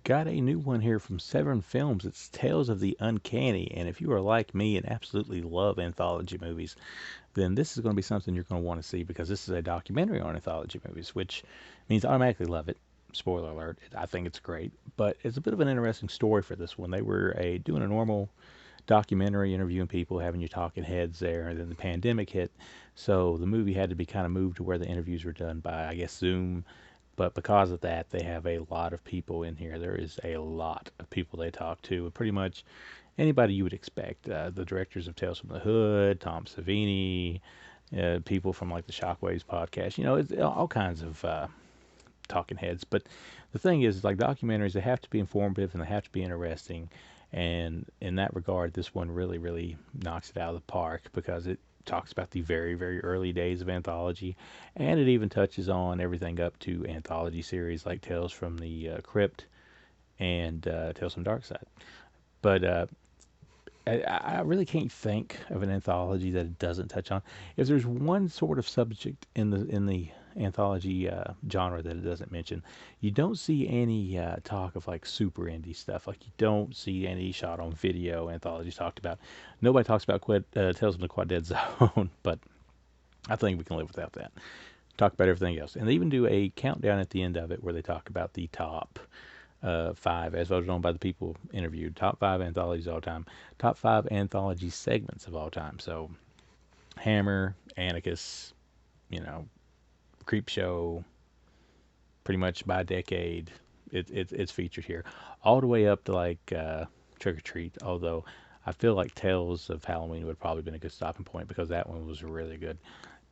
got a new one here from Severin Films. It's Tales of the Uncanny. And if you are like me and absolutely love anthology movies, then this is going to be something you're going to want to see because this is a documentary on anthology movies, which means I automatically love it. Spoiler alert, I think it's great. But it's a bit of an interesting story for this one. They were doing a normal documentary, interviewing people, having you talking heads there, and then the pandemic hit. So the movie had to be kind of moved to where the interviews were done by, I guess, Zoom. But because of that, they have a lot of people in here. There is a lot of people they talk to. Pretty much anybody you would expect. The directors of Tales from the Hood, Tom Savini, people from like the Shockwaves podcast. You know, it's all kinds of talking heads. But the thing is, like documentaries, they have to be informative and they have to be interesting. And in that regard, this one really, really knocks it out of the park because it talks about the very, very early days of anthology, and it even touches on everything up to anthology series like Tales from the Crypt and Tales from Dark Side. But I really can't think of an anthology that it doesn't touch on. If there's one sort of subject in the anthology genre that it doesn't mention, you don't see any talk of like super indie stuff. Like you don't see any shot on video anthologies talked about. Nobody talks about Tales from the Quad Dead Zone, but I think we can live without that. Talk about everything else, and they even do a countdown at the end of it where they talk about the top 5, as voted on by the people interviewed, top 5 anthologies of all time, top 5 anthology segments of all time. So, Hammer, Anarchist, you know, Creep Show, pretty much by decade, it's featured here, all the way up to like Trick or Treat. Although I feel like Tales of Halloween would have probably been a good stopping point because that one was really good.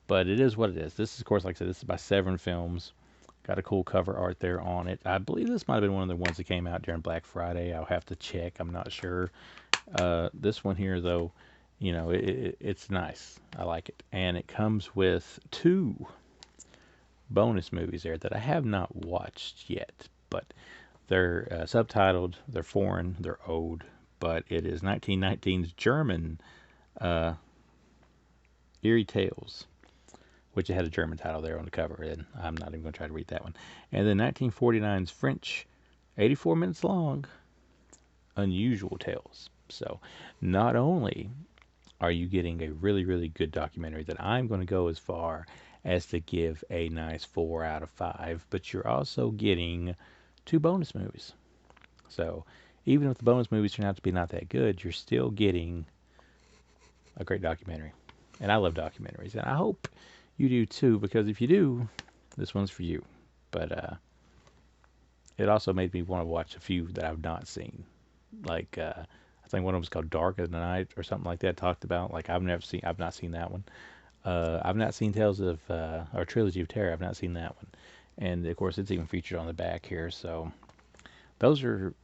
But it is what it is. This is, of course, like I said, this is by Severin Films. Got a cool cover art there on it. I believe this might have been one of the ones that came out during Black Friday. I'll have to check. I'm not sure. This one here, though, you know, it's nice. I like it. And it comes with 2 bonus movies there that I have not watched yet. But they're subtitled, they're foreign, they're old. But it is 1919's German Eerie Tales, which had a German title there on the cover, and I'm not even going to try to read that one. And then 1949's French, 84 minutes long, Unusual Tales. So not only are you getting a really, really good documentary that I'm going to go as far as to give a nice 4 out of 5, but you're also getting 2 bonus movies. So even if the bonus movies turn out to be not that good, you're still getting a great documentary. And I love documentaries, and I hope you do too, because if you do, this one's for you. But it also made me want to watch a few that I've not seen. Like I think one of them was called Dark of the Night or something like that. Talked about like I've not seen that one. I've not seen Tales of or Trilogy of Terror. I've not seen that one, and of course it's even featured on the back here. So those are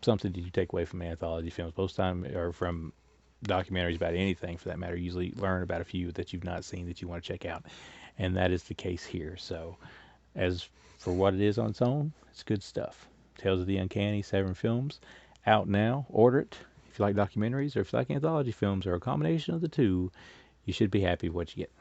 something that you take away from anthology films. Most time or from documentaries about anything for that matter, you usually learn about a few that you've not seen that you want to check out, and that is the case here. So as for what it is on its own, it's good stuff. Tales of the Uncanny, Severin Films, out now. Order it if you like documentaries, or if you like anthology films, or a combination of the two. You should be happy with what you get.